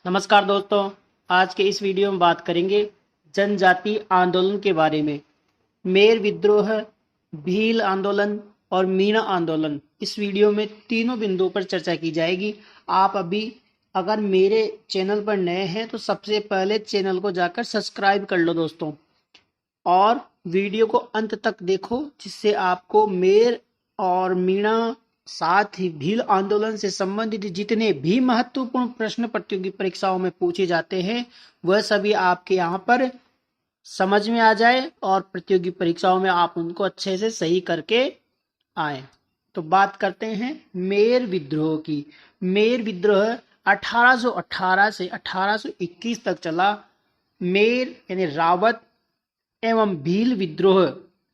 नमस्कार दोस्तों, आज के इस वीडियो में बात करेंगे जनजाति आंदोलन के बारे में। मेर विद्रोह, भील आंदोलन और मीणा आंदोलन। इस वीडियो में तीनों बिंदुओं पर चर्चा की जाएगी। आप अभी अगर मेरे चैनल पर नए हैं तो सबसे पहले चैनल को जाकर सब्सक्राइब कर लो दोस्तों, और वीडियो को अंत तक देखो, जिससे आपको मेर और मीणा साथ ही भील आंदोलन से संबंधित जितने भी महत्वपूर्ण प्रश्न प्रतियोगी परीक्षाओं में पूछे जाते हैं वह सभी आपके यहाँ पर समझ में आ जाए और प्रतियोगी परीक्षाओं में आप उनको अच्छे से सही करके आए। तो बात करते हैं मेर विद्रोह की। मेर विद्रोह 1818 से 1821 तक चला। मेर यानी रावत एवं भील विद्रोह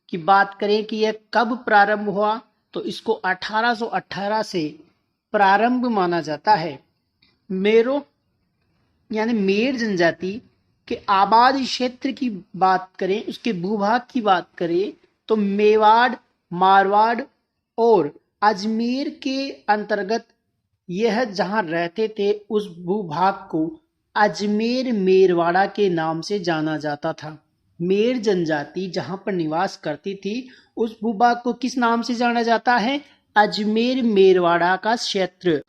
की बात करें कि यह कब प्रारंभ हुआ, तो इसको 1818 से प्रारंभ माना जाता है। मेरो यानी मेर जनजाति के आबादी क्षेत्र की बात करें, उसके भूभाग की बात करें तो मेवाड़, मारवाड़ और अजमेर के अंतर्गत यह जहां रहते थे उस भूभाग को अजमेर मेरवाड़ा के नाम से जाना जाता था। मेर जनजाति जहां पर निवास करती थी उस भूभाग को किस नाम से जाना जाता है? अजमेर मेरवाड़ा का क्षेत्र।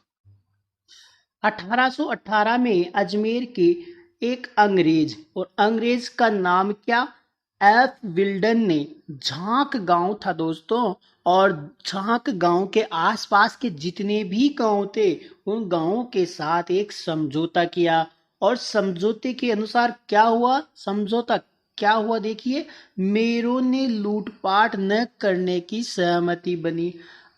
1818 में अजमेर के एक अंग्रेज, और अंग्रेज का नाम क्या? एफ विल्डन ने झांक गांव था दोस्तों, और झांक गांव के आसपास के जितने भी गांव थे उन गांवों के साथ एक समझौता किया, और समझौते के अनुसार क्या हुआ? समझौता क्या हुआ देखिए, मेरों ने लूटपाट न करने की सहमति बनी।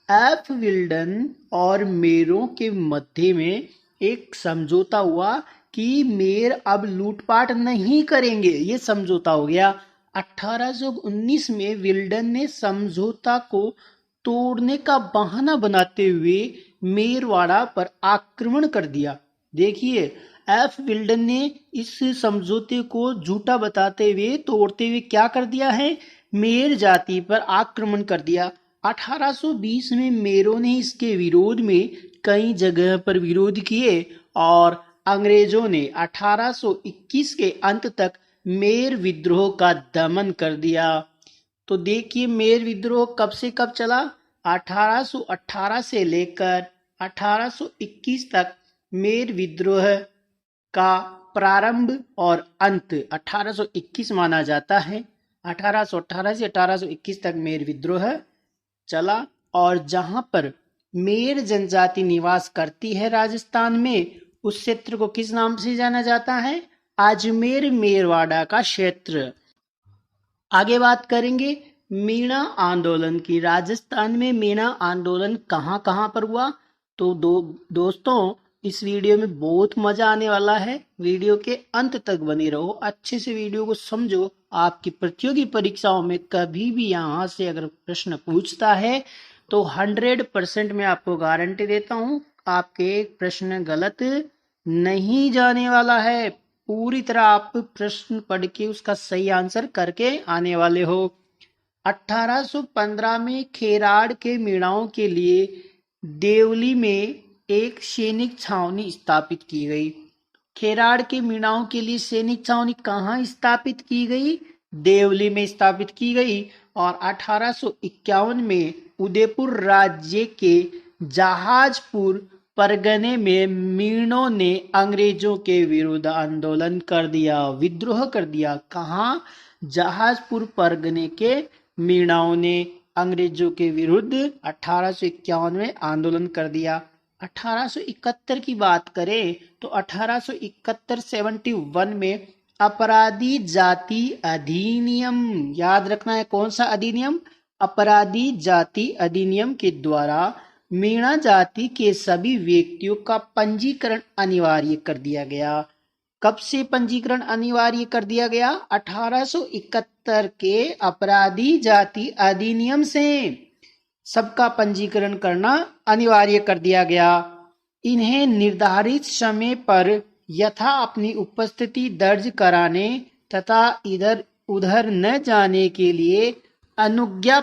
एफ विल्डन और मेरों के मध्य में एक समझौता हुआ कि मेर अब लूटपाट नहीं करेंगे, ये समझौता हो गया। 1819 में विल्डन ने समझौता को तोड़ने का बहाना बनाते हुए मेरवाड़ा पर आक्रमण कर दिया। देखिए, एफ विल्डन ने इस समझौते को झूठा बताते हुए, तोड़ते हुए क्या कर दिया है? मेर जाति पर आक्रमण कर दिया। 1820 में मेरों ने इसके विरोध में कई जगह पर विरोध किए और अंग्रेजों ने 1821 के अंत तक मेर विद्रोह का दमन कर दिया। तो देखिए, मेर विद्रोह कब से कब चला? 1818 से लेकर 1821 तक मेर विद्रोह का प्रारंभ और अंत 1821 माना जाता है। 1818 से 1821 तक मेर विद्रोह चला, और जहां पर मेर जनजाति निवास करती है राजस्थान में, उस क्षेत्र को किस नाम से जाना जाता है? अजमेर मेरवाड़ा का क्षेत्र। आगे बात करेंगे मीणा आंदोलन की। राजस्थान में मीणा आंदोलन कहां कहां पर हुआ? तो दोस्तों, इस वीडियो में बहुत मजा आने वाला है। वीडियो के अंत तक बने रहो, अच्छे से वीडियो को समझो। आपकी प्रतियोगी परीक्षाओं में कभी भी यहाँ से अगर प्रश्न पूछता है तो 100% मैं आपको गारंटी देता हूँ आपके प्रश्न गलत नहीं जाने वाला है। पूरी तरह आप प्रश्न पढ़ के उसका सही आंसर करके आने वाले हो। 1815 में खेराड़ के मीणाओं के लिए देवली में एक सैनिक छावनी स्थापित की गई। खेराड़ के मीणाओं के लिए सैनिक छावनी कहाँ स्थापित की गई? देवली में स्थापित की गई। और 1851 में उदयपुर राज्य के जहाजपुर परगने में मीणों ने अंग्रेजों के विरुद्ध आंदोलन कर दिया, विद्रोह कर दिया। कहाँ? जहाजपुर परगने के मीणाओं ने अंग्रेजों के विरुद्ध 1851 में आंदोलन कर दिया। 1871 की बात करें तो 1871 में अपराधी जाति अधिनियम, याद रखना है कौन सा अधिनियम? अपराधी जाति अधिनियम के द्वारा मीणा जाति के सभी व्यक्तियों का पंजीकरण अनिवार्य कर दिया गया। कब से पंजीकरण अनिवार्य कर दिया गया? 1871 के अपराधी जाति अधिनियम से सबका पंजीकरण करना अनिवार्य कर दिया गया। इन्हें निर्धारित समय पर यथा अपनी उपस्थिति दर्ज कराने तथा इधर उधर न जाने के लिए अनुज्ञा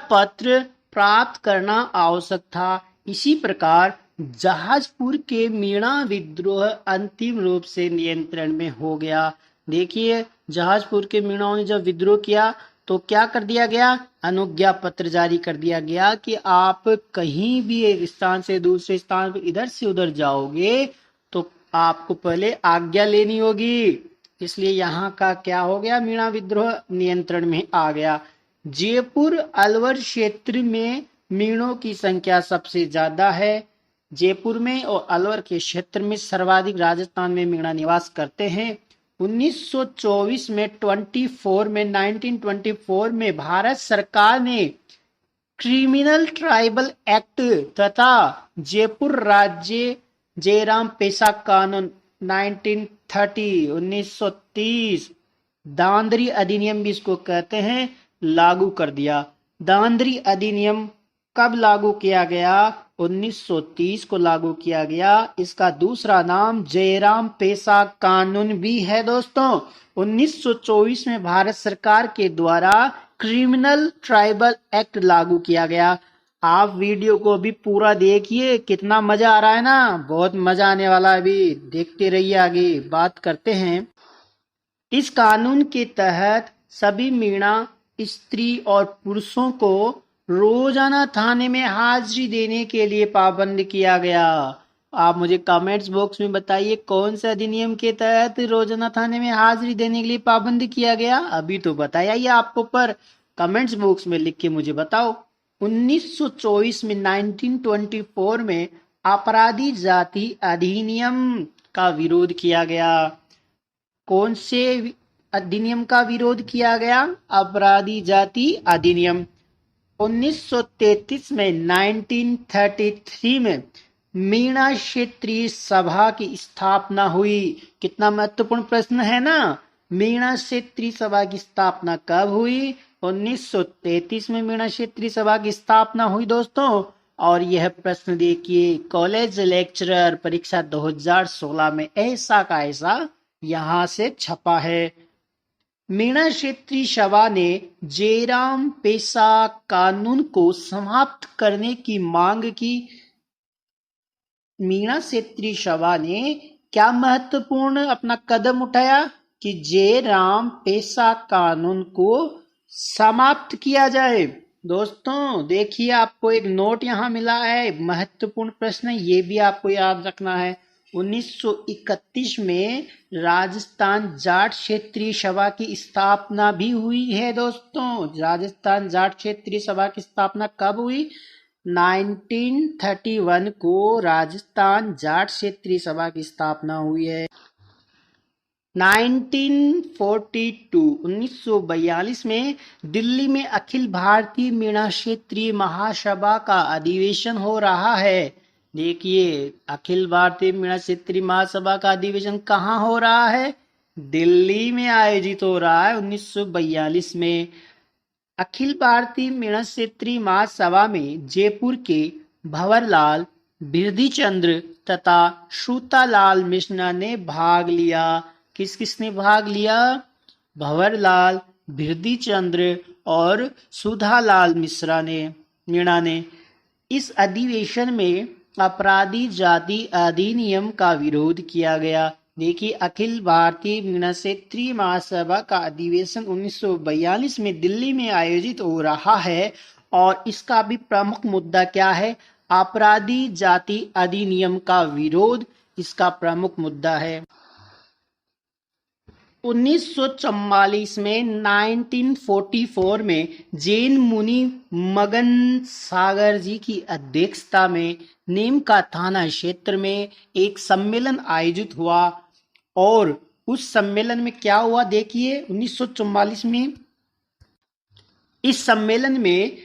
पत्र प्राप्त करना आवश्यक था। इसी प्रकार जहाजपुर के मीणा विद्रोह अंतिम रूप से नियंत्रण में हो गया। देखिए, जहाजपुर के मीणाओं ने जब विद्रोह किया तो क्या कर दिया गया, अनुज्ञा पत्र जारी कर दिया गया कि आप कहीं भी एक स्थान से दूसरे स्थान पर इधर से उधर जाओगे तो आपको पहले आज्ञा लेनी होगी। इसलिए यहाँ का क्या हो गया, मीणा विद्रोह नियंत्रण में आ गया। जयपुर अलवर क्षेत्र में मीणों की संख्या सबसे ज्यादा है। जयपुर में और अलवर के क्षेत्र में सर्वाधिक राजस्थान में मीणा निवास करते हैं। 1924 में 1924 में भारत सरकार ने क्रिमिनल ट्राइबल एक्ट तथा जयपुर राज्य जयराम पेशा कानून 1930 दांदरी अधिनियम भी इसको कहते हैं, लागू कर दिया। दांदरी अधिनियम कब लागू किया गया, 1930 को लागू किया गया। इसका दूसरा नाम जयराम पेशा कानून भी है दोस्तों। 1924 में भारत सरकार के द्वारा क्रिमिनल ट्राइबल एक्ट लागू किया गया। आप वीडियो को अभी पूरा देखिए, कितना मजा आ रहा है ना, बहुत मजा आने वाला है। अभी देखते रहिए, आगे बात करते हैं। इस कानून के तहत सभी मीणा स्त्री और पुरुषों को रोजाना थाने में हाजिरी देने के लिए पाबंद किया गया। आप मुझे कमेंट्स बॉक्स में बताइए कौन सा अधिनियम के तहत रोजाना थाने में हाजिरी देने के लिए पाबंद किया गया। अभी तो बताया ही आपको, पर कमेंट्स बॉक्स में लिख के मुझे बताओ। 1924 में 1924 में अपराधी जाति अधिनियम का विरोध किया गया। कौन से अधिनियम का विरोध किया गया, अपराधी जाति अधिनियम। 1933 में 1933 में मीणा क्षेत्रीय सभा की स्थापना हुई। कितना महत्वपूर्ण प्रश्न है ना, मीणा क्षेत्रीय सभा की स्थापना कब हुई, 1933 में मीणा क्षेत्रीय सभा की स्थापना हुई दोस्तों। और यह प्रश्न देखिए, कॉलेज लेक्चरर परीक्षा 2016 में ऐसा का ऐसा यहां से छपा है। मीणा क्षेत्रीय सभा ने जयराम पेशा कानून को समाप्त करने की मांग की। मीणा क्षेत्रीय सभा ने क्या महत्वपूर्ण अपना कदम उठाया कि जयराम पेशा कानून को समाप्त किया जाए। दोस्तों देखिए, आपको एक नोट यहाँ मिला है, महत्वपूर्ण प्रश्न, ये भी आपको याद रखना है। 1931 में राजस्थान जाट क्षेत्रीय सभा की स्थापना भी हुई है दोस्तों। राजस्थान जाट क्षेत्रीय सभा की स्थापना कब हुई, 1931 को राजस्थान जाट क्षेत्रीय सभा की स्थापना हुई है। 1942 में दिल्ली में अखिल भारतीय मीणा क्षेत्रीय महासभा का अधिवेशन हो रहा है। देखिए, अखिल भारतीय मीणा क्षेत्रीय महासभा का अधिवेशन कहाँ हो रहा है, दिल्ली में आयोजित हो रहा है। 1942 में अखिल भारतीय मीणा क्षेत्रीय महासभा में जयपुर के भंवरलाल बिरधिचंद्र तथा श्रुतालाल मिश्रा ने भाग लिया। किस किसने भाग लिया, भंवरलाल, बिरधिचंद्र और सुधालाल मीणा ने। इस अधिवेशन में अपराधी जाति अधिनियम का विरोध किया गया। देखिए, अखिल भारतीय मीणा क्षेत्रीय महासभा का अधिवेशन 1942 में दिल्ली में आयोजित हो रहा है और इसका भी प्रमुख मुद्दा क्या है, अपराधी जाति अधिनियम का विरोध इसका प्रमुख मुद्दा है। 1944 में 1944 में जैन मुनि मगन सागर जी की अध्यक्षता में नीम का थाना क्षेत्र में एक सम्मेलन आयोजित हुआ और उस सम्मेलन में क्या हुआ, देखिए 1944 में इस सम्मेलन में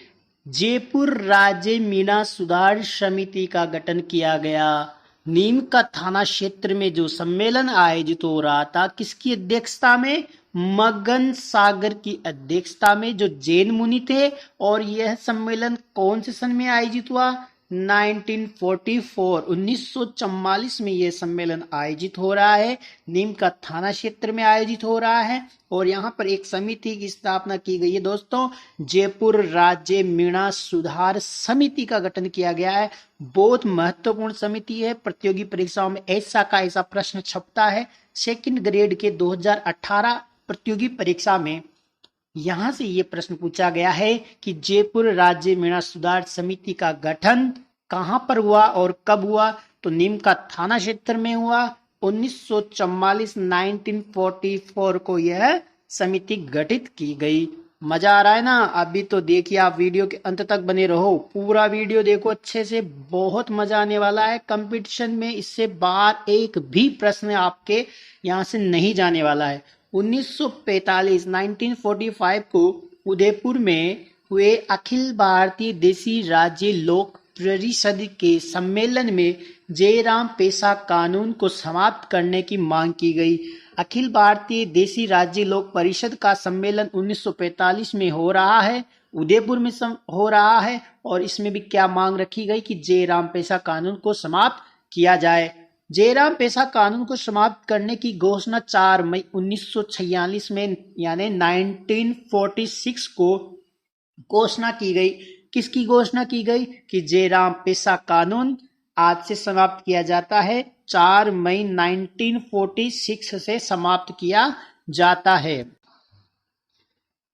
जयपुर राज्य मीणा सुधार समिति का गठन किया गया। नीम का थाना क्षेत्र में जो सम्मेलन आयोजित हो रहा था, किसकी अध्यक्षता में, मगन सागर की अध्यक्षता में, जो जैन मुनि थे। और यह सम्मेलन कौन से सन में आयोजित हुआ, 1944 में यह सम्मेलन आयोजित हो रहा है। नीम का थाना क्षेत्र में आयोजित हो रहा है और यहाँ पर एक समिति की स्थापना की गई है दोस्तों। जयपुर राज्य मीणा सुधार समिति का गठन किया गया है। बहुत महत्वपूर्ण समिति है। प्रतियोगी परीक्षाओं में ऐसा का ऐसा प्रश्न छपता है। सेकंड ग्रेड के 2018 प्रतियोगी परीक्षा में यहां से ये प्रश्न पूछा गया है कि जयपुर राज्य मीणा सुधार समिति का गठन कहां पर हुआ और कब हुआ। तो नीम का थाना क्षेत्र में हुआ। 1944 को यह समिति गठित की गई। मजा आ रहा है ना। अभी तो देखिए, आप वीडियो के अंत तक बने रहो, पूरा वीडियो देखो अच्छे से, बहुत मजा आने वाला है। कंपटीशन में इससे बाहर एक भी प्रश्न आपके यहां से नहीं जाने वाला है। 1945 को उदयपुर में हुए अखिल भारतीय देसी राज्य लोक परिषद के सम्मेलन में जयराम पेशा कानून को समाप्त करने की मांग की गई। अखिल भारतीय देसी राज्य लोक परिषद का सम्मेलन 1945 में हो रहा है, उदयपुर में हो रहा है और इसमें भी क्या मांग रखी गई कि जयराम पेशा कानून को समाप्त किया जाए। जयराम पेशा कानून को समाप्त करने की घोषणा 4 मई 1946 में यानी 1946 को घोषणा की गई। किसकी घोषणा की गई कि जयराम पेशा कानून आज से समाप्त किया जाता है। 4 मई 1946 से समाप्त किया जाता है।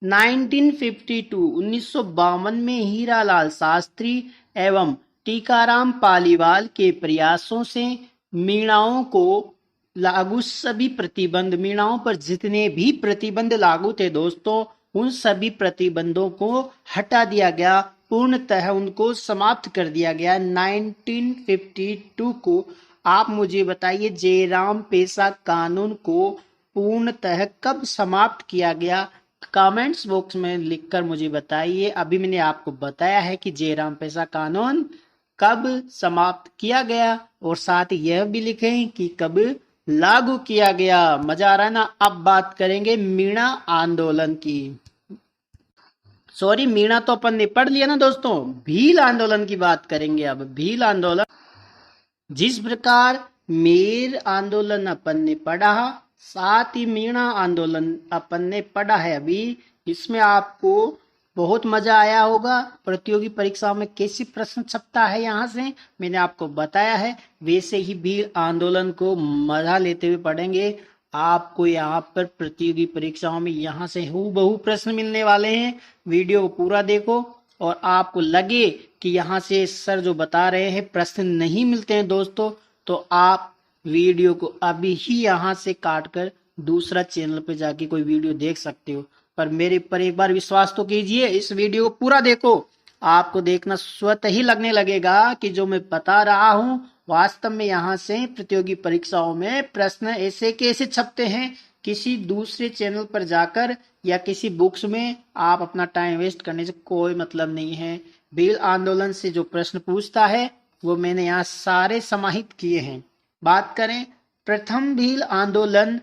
1952 में हीरालाल शास्त्री एवं टीकाराम पालीवाल के प्रयासों से मीणाओं को लागू सभी प्रतिबंध, मीणाओं पर जितने भी प्रतिबंध लागू थे दोस्तों, उन सभी प्रतिबंधों को हटा दिया गया, पूर्णतः उनको समाप्त कर दिया गया। 1952 को आप मुझे बताइए जयराम पेशा कानून को पूर्णतः कब समाप्त किया गया। कमेंट्स बॉक्स में लिखकर मुझे बताइए। अभी मैंने आपको बताया है कि जयराम पेशा कानून कब समाप्त किया गया और साथ ही यह भी लिखें कि कब लागू किया गया। मजा आ रहा है ना। अब बात करेंगे मीणा आंदोलन की। सॉरी, मीणा तो अपन ने पढ़ लिया ना दोस्तों, भील आंदोलन की बात करेंगे। अब भील आंदोलन, जिस प्रकार मेर आंदोलन अपन ने पढ़ा, साथ ही मीणा आंदोलन अपन ने पढ़ा है अभी, इसमें आपको बहुत मजा आया होगा। प्रतियोगी परीक्षाओं में कैसे प्रश्न छपता है यहाँ से मैंने आपको बताया है, वैसे ही भील आंदोलन को मजा लेते हुए पढ़ेंगे। आपको यहाँ पर प्रतियोगी परीक्षाओं में यहाँ से हूबहू प्रश्न मिलने वाले हैं। वीडियो को पूरा देखो और आपको लगे कि यहाँ से सर जो बता रहे हैं प्रश्न नहीं मिलते हैं दोस्तों, तो आप वीडियो को अभी ही यहाँ से काट कर दूसरा चैनल पे जाके कोई वीडियो देख सकते हो। पर मेरे पर एक बार विश्वास तो कीजिए, इस वीडियो को पूरा देखो, आपको देखना स्वतः ही लगने लगेगा कि जो मैं बता रहा हूँ वास्तव में यहाँ से प्रतियोगी परीक्षाओं में प्रश्न ऐसे कैसे छपते हैं। किसी दूसरे चैनल पर जाकर या किसी बुक्स में आप अपना टाइम वेस्ट करने से कोई मतलब नहीं है। भील आंदोलन से जो प्रश्न पूछता है वो मैंने यहाँ सारे समाहित किए हैं। बात करें प्रथम भील आंदोलन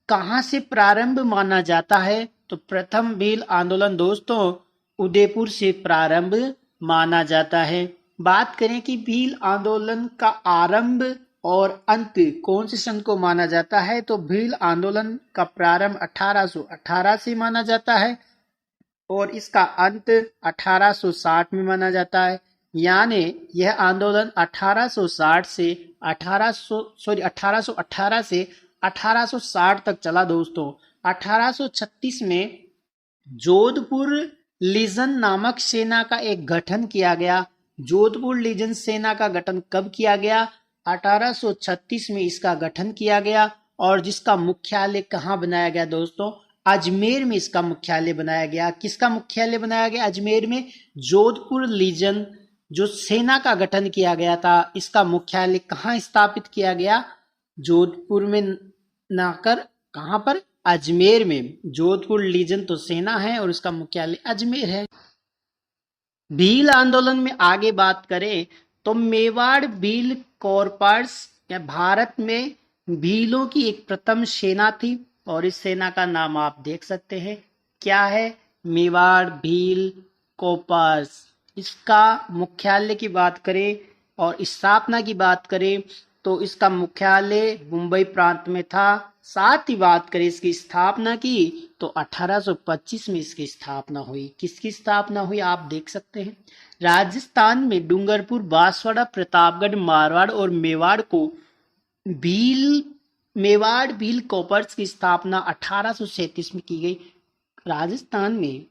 कहाँ से प्रारंभ माना जाता है, तो प्रथम भील आंदोलन दोस्तों उदयपुर से प्रारंभ माना जाता है। बात करें कि भील आंदोलन का आरंभ और अंत कौन से सन को माना जाता है, तो भील आंदोलन का प्रारंभ 1818 से माना जाता है और इसका अंत 1860 में माना जाता है। यानी यह आंदोलन 1818 से 1860 तक चला दोस्तों। 1836 में जोधपुर लीजन नामक सेना का एक गठन किया गया। जोधपुर लीजन सेना का गठन कब किया गया? 1836 में इसका गठन किया गया और जिसका मुख्यालय कहाँ बनाया गया दोस्तों? अजमेर में इसका मुख्यालय बनाया गया। किसका मुख्यालय बनाया गया अजमेर में? जोधपुर लीजन जो सेना का गठन किया गया था, इसका मुख्यालय कहाँ स्थापित किया गया? जोधपुर में नाकर कहाँ पर? अजमेर में। जोधपुर लीजन तो सेना है और इसका मुख्यालय अजमेर है। भील आंदोलन में आगे बात करें तो मेवाड़ भील कॉर्प्स या भारत में भीलों की एक प्रथम सेना थी और इस सेना का नाम आप देख सकते हैं। क्या है? मेवाड़ भील कॉर्प्स। इसका मुख्यालय की बात करें और स्थापना की बात करें तो इसका मुख्यालय मुंबई प्रांत में था। साथ ही बात करें इसकी स्थापना की तो 1825 में इसकी स्थापना हुई। किसकी स्थापना हुई आप देख सकते हैं। राजस्थान में डूंगरपुर, बांसवाड़ा, प्रतापगढ़, मारवाड़ और मेवाड़ भील कॉपर्स की स्थापना 1837 में की गई। राजस्थान में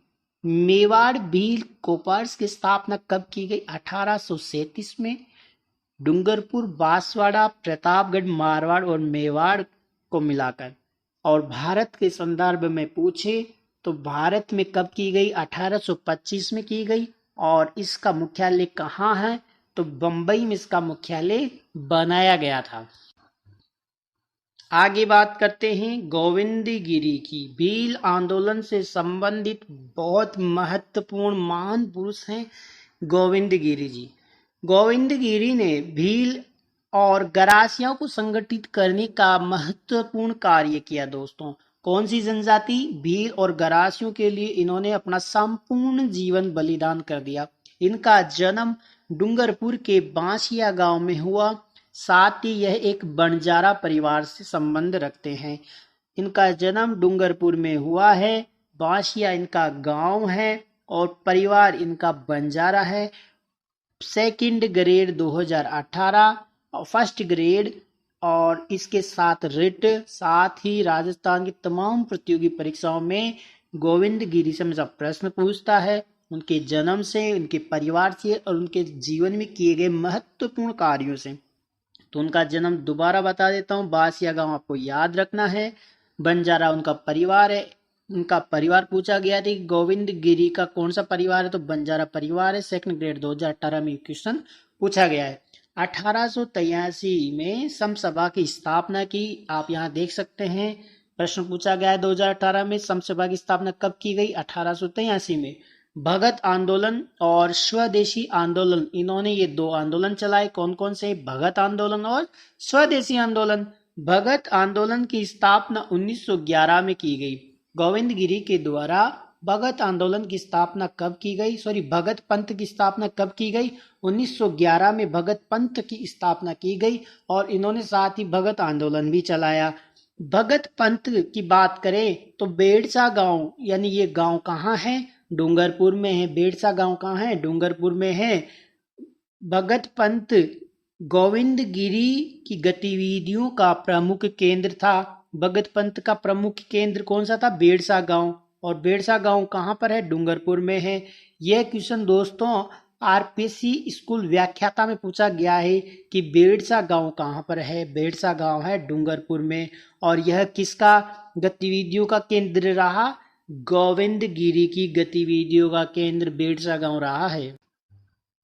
मेवाड़ भील कॉपर्स की स्थापना कब की गई? 1837 में। डूंगरपुर, बांसवाड़ा, प्रतापगढ़, मारवाड़ और मेवाड़ को मिलाकर। और भारत के संदर्भ में पूछे तो भारत में कब की गई? 1825 में की गई। और इसका मुख्यालय कहाँ है? तो बंबई में इसका मुख्यालय बनाया गया था। आगे बात करते हैं गोविंदगिरी की। भील आंदोलन से संबंधित बहुत महत्वपूर्ण महान पुरुष हैं गोविंदगिरी जी। गोविंदगिरी ने भील और गरासियों को संगठित करने का महत्वपूर्ण कार्य किया दोस्तों। कौन सी जनजाति? भील और गरासियों के लिए इन्होंने अपना संपूर्ण जीवन बलिदान कर दिया। इनका जन्म डूंगरपुर के बांसिया गांव में हुआ। साथ ही यह एक बंजारा परिवार से संबंध रखते हैं। इनका जन्म डूंगरपुर में हुआ है। बांसिया इनका गांव है और परिवार इनका बंजारा है। सेकंड ग्रेड 2018 और फर्स्ट ग्रेड और इसके साथ रिट, साथ ही राजस्थान की तमाम प्रतियोगी परीक्षाओं में गोविंदगिरी से हमेशा प्रश्न पूछता है, उनके जन्म से, उनके परिवार से और उनके जीवन में किए गए महत्वपूर्ण कार्यों से। तो उनका जन्म दोबारा बता देता हूँ। बांसिया गांव आपको याद रखना है। बंजारा उनका परिवार है। उनका परिवार पूछा गया था कि गोविंदगिरी का कौन सा परिवार है? तो बंजारा परिवार है। सेकंड ग्रेड 2018 में क्वेश्चन पूछा गया है। 1883 में समसभा की स्थापना की। आप यहाँ देख सकते हैं प्रश्न पूछा गया है 2018 में समसभा की स्थापना कब की गई? 1883 में। भगत आंदोलन और स्वदेशी आंदोलन, इन्होंने ये दो आंदोलन चलाए। कौन कौन से? भगत आंदोलन और स्वदेशी आंदोलन। भगत आंदोलन की स्थापना 1911 में की गई। गोविंदगिरी के द्वारा भगत आंदोलन की स्थापना कब की गई? भगत पंथ की स्थापना कब की गई? 1911 में भगत पंथ की स्थापना की गई और इन्होंने साथ ही भगत आंदोलन भी चलाया। भगत पंथ की बात करें तो बेड़सा गांव, यानी ये गांव कहाँ है? डूंगरपुर में है। बेड़सा गांव कहाँ है? डूंगरपुर में है। भगत पंथ गोविंदगिरी की गतिविधियों का प्रमुख केंद्र था। भगत पंथ का प्रमुख केंद्र कौन सा था? बेड़सा गांव। और बेड़सा गांव कहाँ पर है? डूंगरपुर में है। यह क्वेश्चन दोस्तों आरपीसी स्कूल व्याख्याता में पूछा गया है कि बेड़सा गांव कहाँ पर है? बेड़सा गांव है डूंगरपुर में। और यह किसका गतिविधियों का केंद्र रहा? गोविंदगिरी की गतिविधियों का केंद्र बेड़सा गांव रहा है।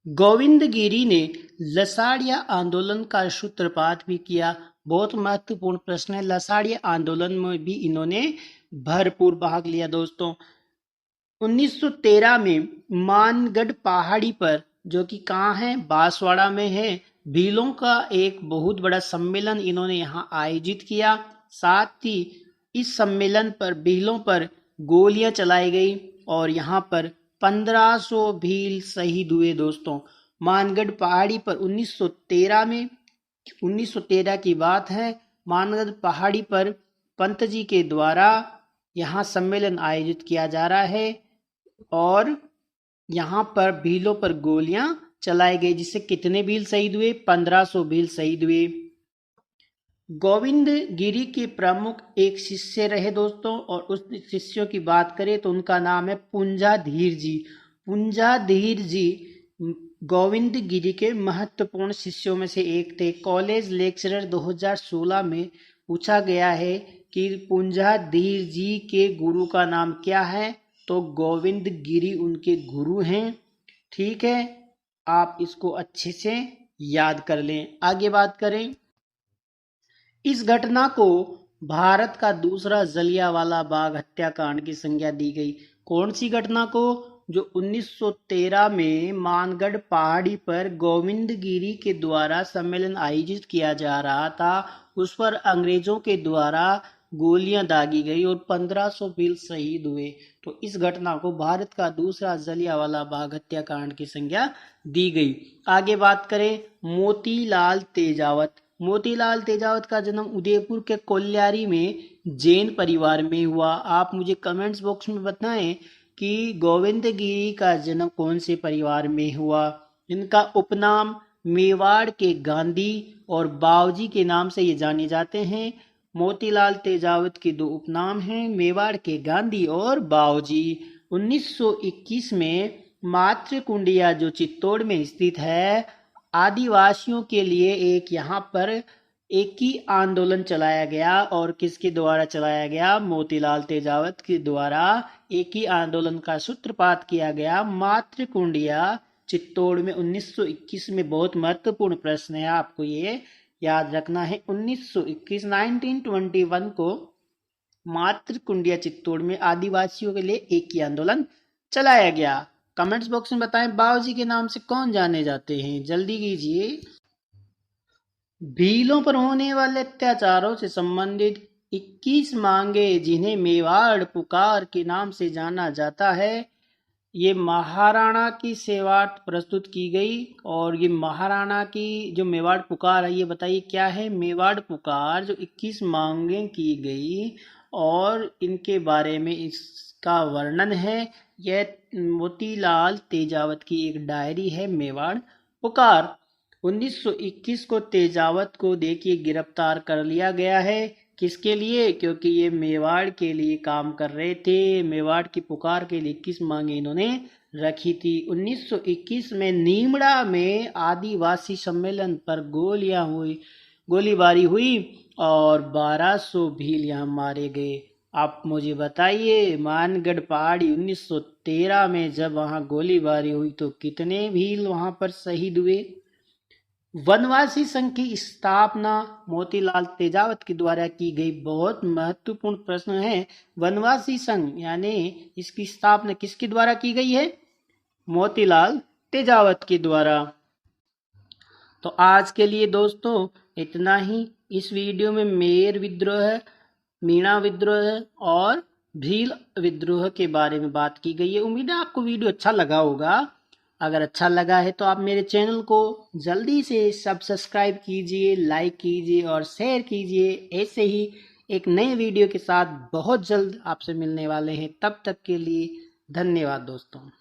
गोविंदगिरी ने लसाड़िया आंदोलन का सूत्रपात भी किया। बहुत महत्वपूर्ण प्रश्न है। लसाड़िया आंदोलन में भी इन्होंने भरपूर भाग लिया दोस्तों। 1913 में मानगढ़ पहाड़ी पर, जो कि कहाँ है? बांसवाड़ा में है, भीलों का एक बहुत बड़ा सम्मेलन इन्होंने यहाँ आयोजित किया। साथ ही इस सम्मेलन पर भीलों पर गोलियां चलाई गई और यहाँ पर 1500 भील शहीद हुए दोस्तों। मानगढ़ पहाड़ी पर 1913 की बात है। मानगढ़ पहाड़ी पर पंत जी के द्वारा यहाँ सम्मेलन आयोजित किया जा रहा है और यहाँ पर भीलों पर गोलियां चलाई गई, जिससे कितने भील शहीद हुए? 1500 भील शहीद हुए। गोविंदगिरी के प्रमुख एक शिष्य रहे दोस्तों, और उस शिष्यों की बात करें तो उनका नाम है पुंजाधीर जी। पुंजाधीर जी गोविंदगिरी के महत्वपूर्ण शिष्यों में से एक थे। कॉलेज लेक्चरर 2016 में पूछा गया है कि पुंजाधीर जी के गुरु का नाम क्या है? तो गोविंदगिरी उनके गुरु हैं। ठीक है, आप इसको अच्छे से याद कर लें। आगे बात करें, इस घटना को भारत का दूसरा जलियांवाला बाग हत्याकांड की संज्ञा दी गई। कौन सी घटना को? जो 1913 में मानगढ़ पहाड़ी पर गोविंदगिरी के द्वारा सम्मेलन आयोजित किया जा रहा था, उस पर अंग्रेजों के द्वारा गोलियां दागी गई और 1500 भील शहीद हुए। तो इस घटना को भारत का दूसरा जलियांवाला बाग हत्याकांड की संज्ञा दी गई। आगे बात करें मोतीलाल तेजावत। मोतीलाल तेजावत का जन्म उदयपुर के कोल्यारी में जैन परिवार में हुआ। आप मुझे कमेंट्स बॉक्स में बताएं कि गोविंदगिरी का जन्म कौन से परिवार में हुआ। इनका उपनाम मेवाड़ के गांधी और बावजी के नाम से ये जाने जाते हैं। मोतीलाल तेजावत के दो उपनाम हैं, मेवाड़ के गांधी और बावजी। 1921 में मातृकुंडिया जो चित्तौड़ में स्थित है, आदिवासियों के लिए एक यहाँ पर एक ही आंदोलन चलाया गया। और किसके द्वारा चलाया गया? मोतीलाल तेजावत के द्वारा एक ही आंदोलन का सूत्रपात किया गया, मातृकुंडिया चित्तौड़ में 1921 में। बहुत महत्वपूर्ण प्रश्न है, आपको ये याद रखना है। 1921 को मातृकुंडिया चित्तौड़ में आदिवासियों के लिए एक ही आंदोलन चलाया गया। कमेंट्स बॉक्स में बताएं बावजी के नाम से कौन जाने जाते हैं, जल्दी कीजिए। भीलों पर होने वाले अत्याचारों से संबंधित 21 मांगे जिन्हें मेवाड़ पुकार के नाम से जाना जाता है, ये महाराणा की सेवार्थ प्रस्तुत की गई। और ये महाराणा की जो मेवाड़ पुकार है, ये बताइए क्या है? मेवाड़ पुकार जो 21 मांगे की गई और इनके बारे में इसका वर्णन है। यह मोतीलाल तेजावत की एक डायरी है, मेवाड़ पुकार। 1921 को तेजावत को देखिए गिरफ्तार कर लिया गया है। किसके लिए? क्योंकि ये मेवाड़ के लिए काम कर रहे थे। मेवाड़ की पुकार के लिए 21 मांगे इन्होंने रखी थी। 1921 में नीमड़ा में आदिवासी सम्मेलन पर गोलीबारी हुई और 1200 भील यहाँ मारे गए। आप मुझे बताइए मानगढ़ पहाड़ी 1913 में जब वहाँ गोलीबारी हुई तो कितने भील वहाँ पर शहीद हुए? वनवासी संघ की स्थापना मोतीलाल तेजावत के द्वारा की गई। बहुत महत्वपूर्ण प्रश्न है। वनवासी संघ यानी इसकी स्थापना किसके द्वारा की गई है? मोतीलाल तेजावत के द्वारा। तो आज के लिए दोस्तों इतना ही। इस वीडियो में मेर विद्रोह, मीणा विद्रोह और भील विद्रोह के बारे में बात की गई है। उम्मीद है आपको वीडियो अच्छा लगा होगा। अगर अच्छा लगा है तो आप मेरे चैनल को जल्दी से सब्सक्राइब कीजिए, लाइक कीजिए और शेयर कीजिए। ऐसे ही एक नए वीडियो के साथ बहुत जल्द आपसे मिलने वाले हैं। तब तक के लिए धन्यवाद दोस्तों।